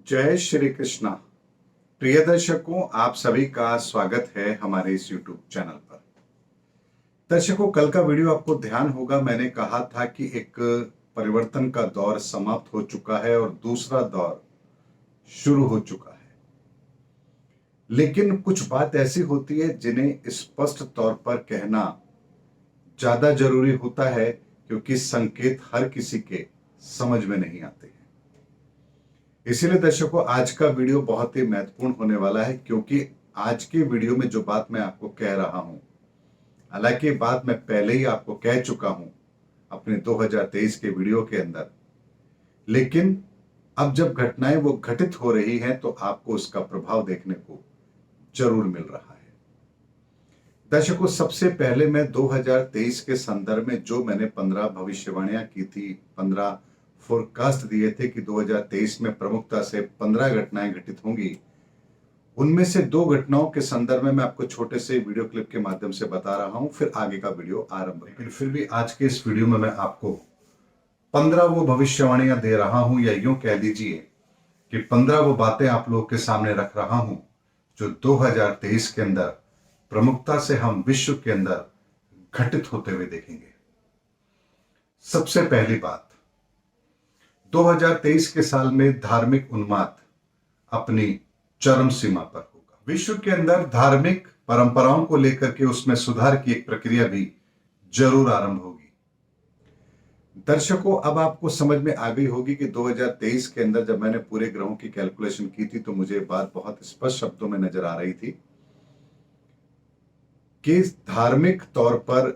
जय श्री कृष्णा। प्रिय दर्शकों, आप सभी का स्वागत है हमारे इस YouTube चैनल पर। दर्शकों, कल का वीडियो आपको ध्यान होगा, मैंने कहा था कि एक परिवर्तन का दौर समाप्त हो चुका है और दूसरा दौर शुरू हो चुका है। लेकिन कुछ बात ऐसी होती है जिन्हें स्पष्ट तौर पर कहना ज्यादा जरूरी होता है, क्योंकि संकेत हर किसी के समझ में नहीं आते हैं। इसीलिए दर्शकों, आज का वीडियो बहुत ही महत्वपूर्ण होने वाला है, क्योंकि आज के वीडियो में जो बात मैं आपको कह रहा हूं, हालांकि बात मैं पहले ही आपको कह चुका हूं अपने 2023 के वीडियो के अंदर, लेकिन अब जब घटनाएं वो घटित हो रही हैं तो आपको उसका प्रभाव देखने को जरूर मिल रहा है। दर्शकों, सबसे पहले मैं 2023 के संदर्भ में जो मैंने 15 भविष्यवाणियां की थी, 15 फोरकास्ट दिए थे कि 2023 में प्रमुखता से 15 घटनाएं घटित होंगी, उनमें से 2 घटनाओं के संदर्भ में मैं आपको छोटे से वीडियो क्लिप के माध्यम से बता रहा हूं, फिर आगे का वीडियो आरंभ। लेकिन फिर भी आज के इस वीडियो में मैं आपको 15 वो भविष्यवाणियां दे रहा हूं, या यूं कह लीजिए कि 15 वो बातें आप लोगों के सामने रख रहा हूं जो 2023 के अंदर प्रमुखता से हम विश्व के अंदर घटित होते हुए देखेंगे। सबसे पहली बात, 2023 के साल में धार्मिक उन्माद अपनी चरम सीमा पर होगा। विश्व के अंदर धार्मिक परंपराओं को लेकर के उसमें सुधार की एक प्रक्रिया भी जरूर आरंभ होगी। दर्शकों, अब आपको समझ में आ गई होगी कि 2023 के अंदर जब मैंने पूरे ग्रहों की कैलकुलेशन की थी तो मुझे बात बहुत स्पष्ट शब्दों में नजर आ रही थी कि धार्मिक तौर पर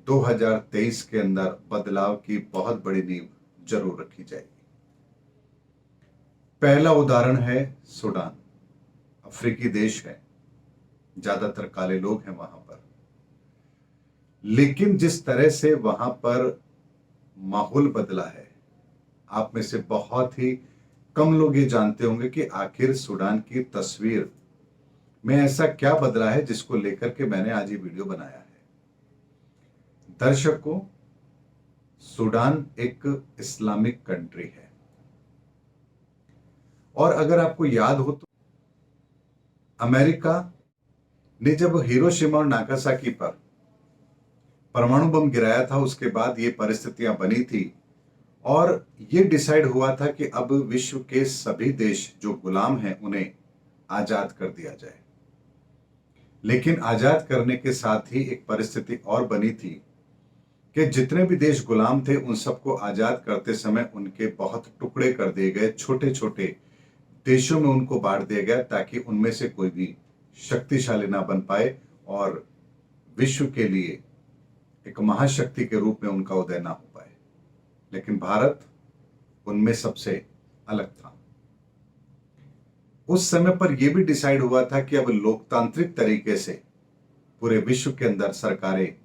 2023 के अंदर बदलाव की बहुत बड़ी नींव जरूर रखी जाएगी। पहला उदाहरण है सूडान। अफ्रीकी देश है, ज्यादातर काले लोग हैं वहां पर, लेकिन जिस तरह से वहां पर माहौल बदला है, आप में से बहुत ही कम लोग ये जानते होंगे कि आखिर सूडान की तस्वीर में ऐसा क्या बदला है जिसको लेकर के मैंने आज ये वीडियो बनाया है। दर्शकों, सूडान एक इस्लामिक कंट्री है, और अगर आपको याद हो तो अमेरिका ने जब हिरोशिमा और नागासाकी पर परमाणु बम गिराया था, उसके बाद ये परिस्थितियां बनी थी और ये डिसाइड हुआ था कि अब विश्व के सभी देश जो गुलाम हैं उन्हें आजाद कर दिया जाए। लेकिन आजाद करने के साथ ही एक परिस्थिति और बनी थी कि जितने भी देश गुलाम थे उन सबको आजाद करते समय उनके बहुत टुकड़े कर दिए गए, छोटे छोटे देशों में उनको बांट दिया गया, ताकि उनमें से कोई भी शक्तिशाली ना बन पाए और विश्व के लिए एक महाशक्ति के रूप में उनका उदय ना हो पाए। लेकिन भारत उनमें सबसे अलग था। उस समय पर यह भी डिसाइड हुआ था कि अब लोकतांत्रिक तरीके से पूरे विश्व के अंदर सरकारें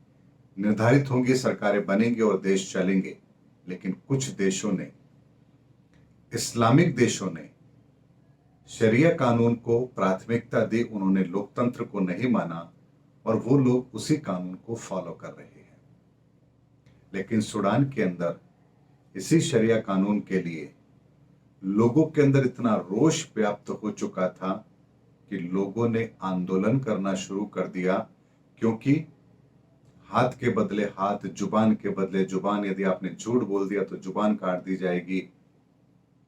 निर्धारित होंगी, सरकारें बनेंगी और देश चलेंगे। लेकिन कुछ देशों ने, इस्लामिक देशों ने शरिया कानून को प्राथमिकता दी, उन्होंने लोकतंत्र को नहीं माना और वो लोग उसी कानून को फॉलो कर रहे हैं। लेकिन सूडान के अंदर इसी शरिया कानून के लिए लोगों के अंदर इतना रोष व्याप्त हो चुका था कि लोगों ने आंदोलन करना शुरू कर दिया, क्योंकि हाथ के बदले हाथ, जुबान के बदले जुबान, यदि आपने झूठ बोल दिया तो जुबान काट दी जाएगी,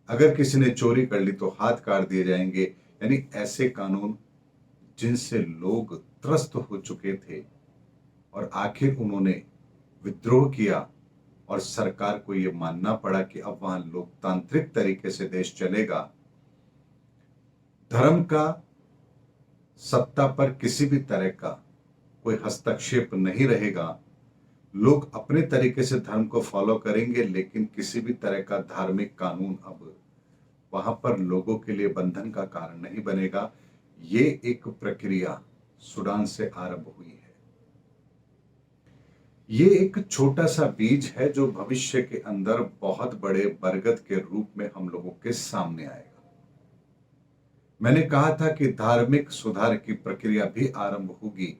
अगर किसी ने चोरी कर ली तो हाथ काट दिए जाएंगे। यानी ऐसे कानून जिनसे लोग त्रस्त हो चुके थे, और आखिर उन्होंने विद्रोह किया और सरकार को यह मानना पड़ा कि अब वहां लोकतांत्रिक तरीके से देश चलेगा, धर्म का सत्ता पर किसी भी तरह का कोई हस्तक्षेप नहीं रहेगा, लोग अपने तरीके से धर्म को फॉलो करेंगे, लेकिन किसी भी तरह का धार्मिक कानून अब वहां पर लोगों के लिए बंधन का कारण नहीं बनेगा। ये एक प्रक्रिया सूडान से आरंभ हुई है। ये एक छोटा सा बीज है जो भविष्य के अंदर बहुत बड़े बरगद के रूप में हम लोगों के सामने आएगा। मैंने कहा था कि धार्मिक सुधार की प्रक्रिया भी आरंभ होगी।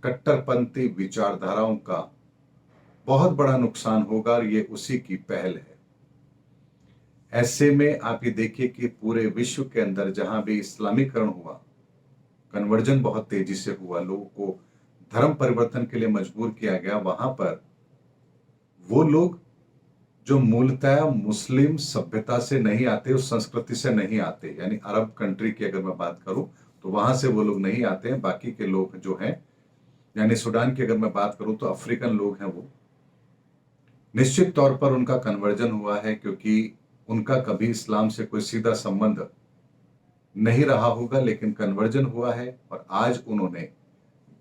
कट्टरपंथी विचारधाराओं का बहुत बड़ा नुकसान होगा और ये उसी की पहल है। ऐसे में आप ये देखिए कि पूरे विश्व के अंदर जहां भी इस्लामीकरण हुआ, कन्वर्जन बहुत तेजी से हुआ, लोगों को धर्म परिवर्तन के लिए मजबूर किया गया, वहां पर वो लोग जो मूलतः मुस्लिम सभ्यता से नहीं आते, उस संस्कृति से नहीं आते, यानी अरब कंट्री की अगर मैं बात करूं तो वहां से वो लोग नहीं आते हैं। बाकी के लोग जो हैं, यानी सूडान की अगर मैं बात करूं तो अफ्रीकन लोग हैं, वो निश्चित तौर पर उनका कन्वर्जन हुआ है, क्योंकि उनका कभी इस्लाम से कोई सीधा संबंध नहीं रहा होगा, लेकिन कन्वर्जन हुआ है। और आज उन्होंने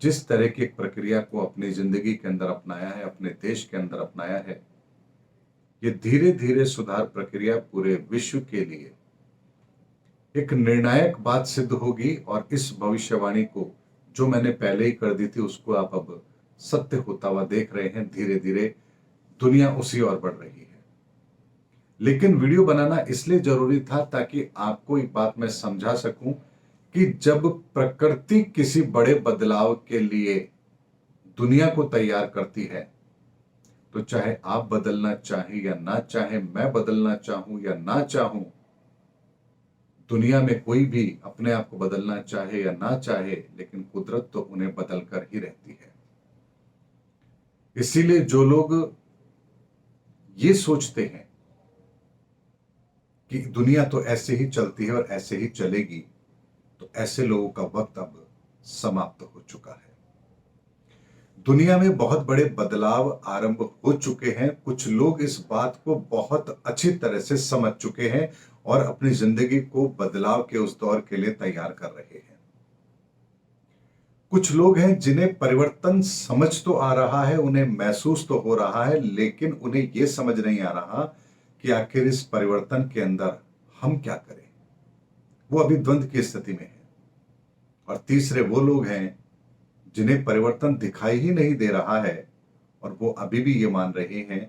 जिस तरह की एक प्रक्रिया को अपनी जिंदगी के अंदर अपनाया है, अपने देश के अंदर अपनाया है, ये धीरे धीरे सुधार प्रक्रिया पूरे विश्व के लिए एक निर्णायक बात सिद्ध होगी। और इस भविष्यवाणी को जो मैंने पहले ही कर दी थी, उसको आप अब सत्य होता हुआ देख रहे हैं। धीरे धीरे दुनिया उसी ओर बढ़ रही है। लेकिन वीडियो बनाना इसलिए जरूरी था ताकि आपको एक बात मैं समझा सकूं कि जब प्रकृति किसी बड़े बदलाव के लिए दुनिया को तैयार करती है, तो चाहे आप बदलना चाहें या ना चाहें, मैं बदलना चाहूं या ना चाहूं, दुनिया में कोई भी अपने आप को बदलना चाहे या ना चाहे, लेकिन कुदरत तो उन्हें बदल कर ही रहती है। इसीलिए जो लोग ये सोचते हैं कि दुनिया तो ऐसे ही चलती है और ऐसे ही चलेगी, तो ऐसे लोगों का वक्त अब समाप्त हो चुका है। दुनिया में बहुत बड़े बदलाव आरंभ हो चुके हैं। कुछ लोग इस बात को बहुत अच्छी तरह से समझ चुके हैं और अपनी जिंदगी को बदलाव के उस दौर के लिए तैयार कर रहे हैं। कुछ लोग हैं जिन्हें परिवर्तन समझ तो आ रहा है, उन्हें महसूस तो हो रहा है, लेकिन उन्हें यह समझ नहीं आ रहा कि आखिर इस परिवर्तन के अंदर हम क्या करें। वो अभी द्वंद्व की स्थिति में है। और तीसरे वो लोग हैं जिन्हें परिवर्तन दिखाई ही नहीं दे रहा है और वो अभी भी ये मान रहे हैं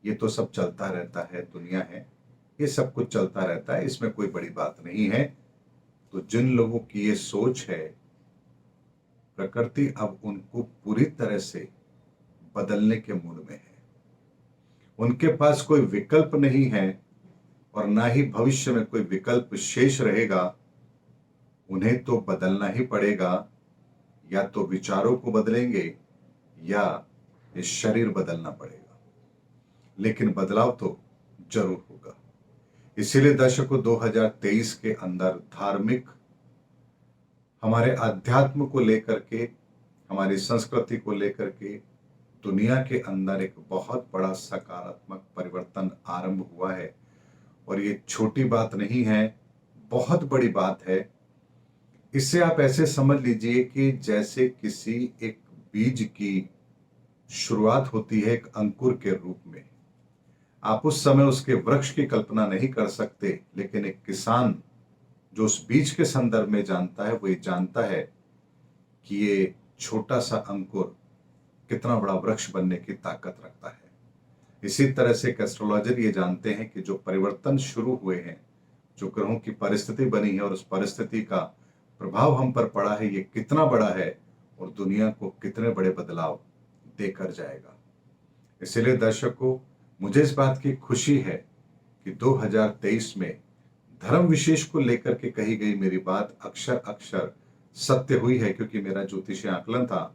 ये तो सब चलता रहता है, दुनिया है, ये सब कुछ चलता रहता है, इसमें कोई बड़ी बात नहीं है। तो जिन लोगों की ये सोच है, प्रकृति अब उनको पूरी तरह से बदलने के मूड में है। उनके पास कोई विकल्प नहीं है और ना ही भविष्य में कोई विकल्प शेष रहेगा। उन्हें तो बदलना ही पड़ेगा, या तो विचारों को बदलेंगे या ये शरीर बदलना पड़ेगा, लेकिन बदलाव तो जरूर होगा। इसीलिए दर्शकों, 2023 के अंदर धार्मिक, हमारे अध्यात्म को लेकर के, हमारी संस्कृति को लेकर के दुनिया के अंदर एक बहुत बड़ा सकारात्मक परिवर्तन आरंभ हुआ है। और ये छोटी बात नहीं है, बहुत बड़ी बात है। इससे आप ऐसे समझ लीजिए कि जैसे किसी एक बीज की शुरुआत होती है एक अंकुर के रूप में। आप उस समय उसके वृक्ष की कल्पना नहीं कर सकते, लेकिन एक किसान जो उस बीज के संदर्भ में जानता है, वो ये जानता है कि ये छोटा सा अंकुर कितना बड़ा वृक्ष बनने की ताकत रखता है। इसी तरह से एक एस्ट्रोलॉजर ये जानते हैं कि जो परिवर्तन शुरू हुए हैं, जो ग्रहों की परिस्थिति बनी है और उस परिस्थिति का प्रभाव हम पर पड़ा है, ये कितना बड़ा है और दुनिया को कितने बड़े बदलाव देकर जाएगा। इसलिए दर्शकों, मुझे इस बात की खुशी है कि 2023 में धर्म विशेष को लेकर के कही गई मेरी बात अक्षर अक्षर सत्य हुई है, क्योंकि मेरा ज्योतिषीय आकलन था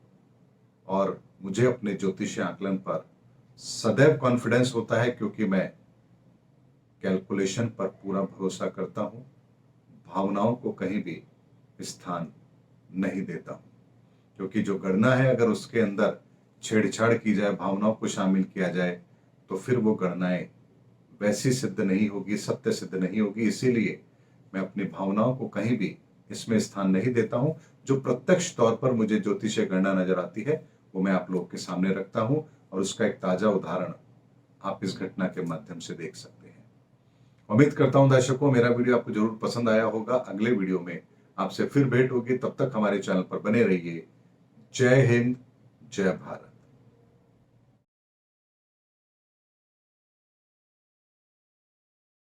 और मुझे अपने ज्योतिषीय आकलन पर सदैव कॉन्फिडेंस होता है, क्योंकि मैं कैलकुलेशन पर पूरा भरोसा करता हूं, भावनाओं को कहीं भी स्थान नहीं देता हूं। क्योंकि जो गणना है, अगर उसके अंदर छेड़छाड़ की जाए, भावनाओं को शामिल किया जाए, तो फिर वो गणनाएं वैसी सिद्ध नहीं होगी, सत्य सिद्ध नहीं होगी। इसीलिए मैं अपनी भावनाओं को कहीं भी इसमें स्थान नहीं देता हूं। जो प्रत्यक्ष तौर पर मुझे ज्योतिषीय गणना नजर आती है, वो मैं आप लोगों के सामने रखता हूं और उसका एक ताजा उदाहरण आप इस घटना के माध्यम से देख सकते हैं। उम्मीद करता हूं दर्शकों, मेरा वीडियो आपको जरूर पसंद आया होगा। अगले वीडियो में आपसे फिर भेंट होगी, तब तक हमारे चैनल पर बने रहिए। जय हिंद, जय भारत।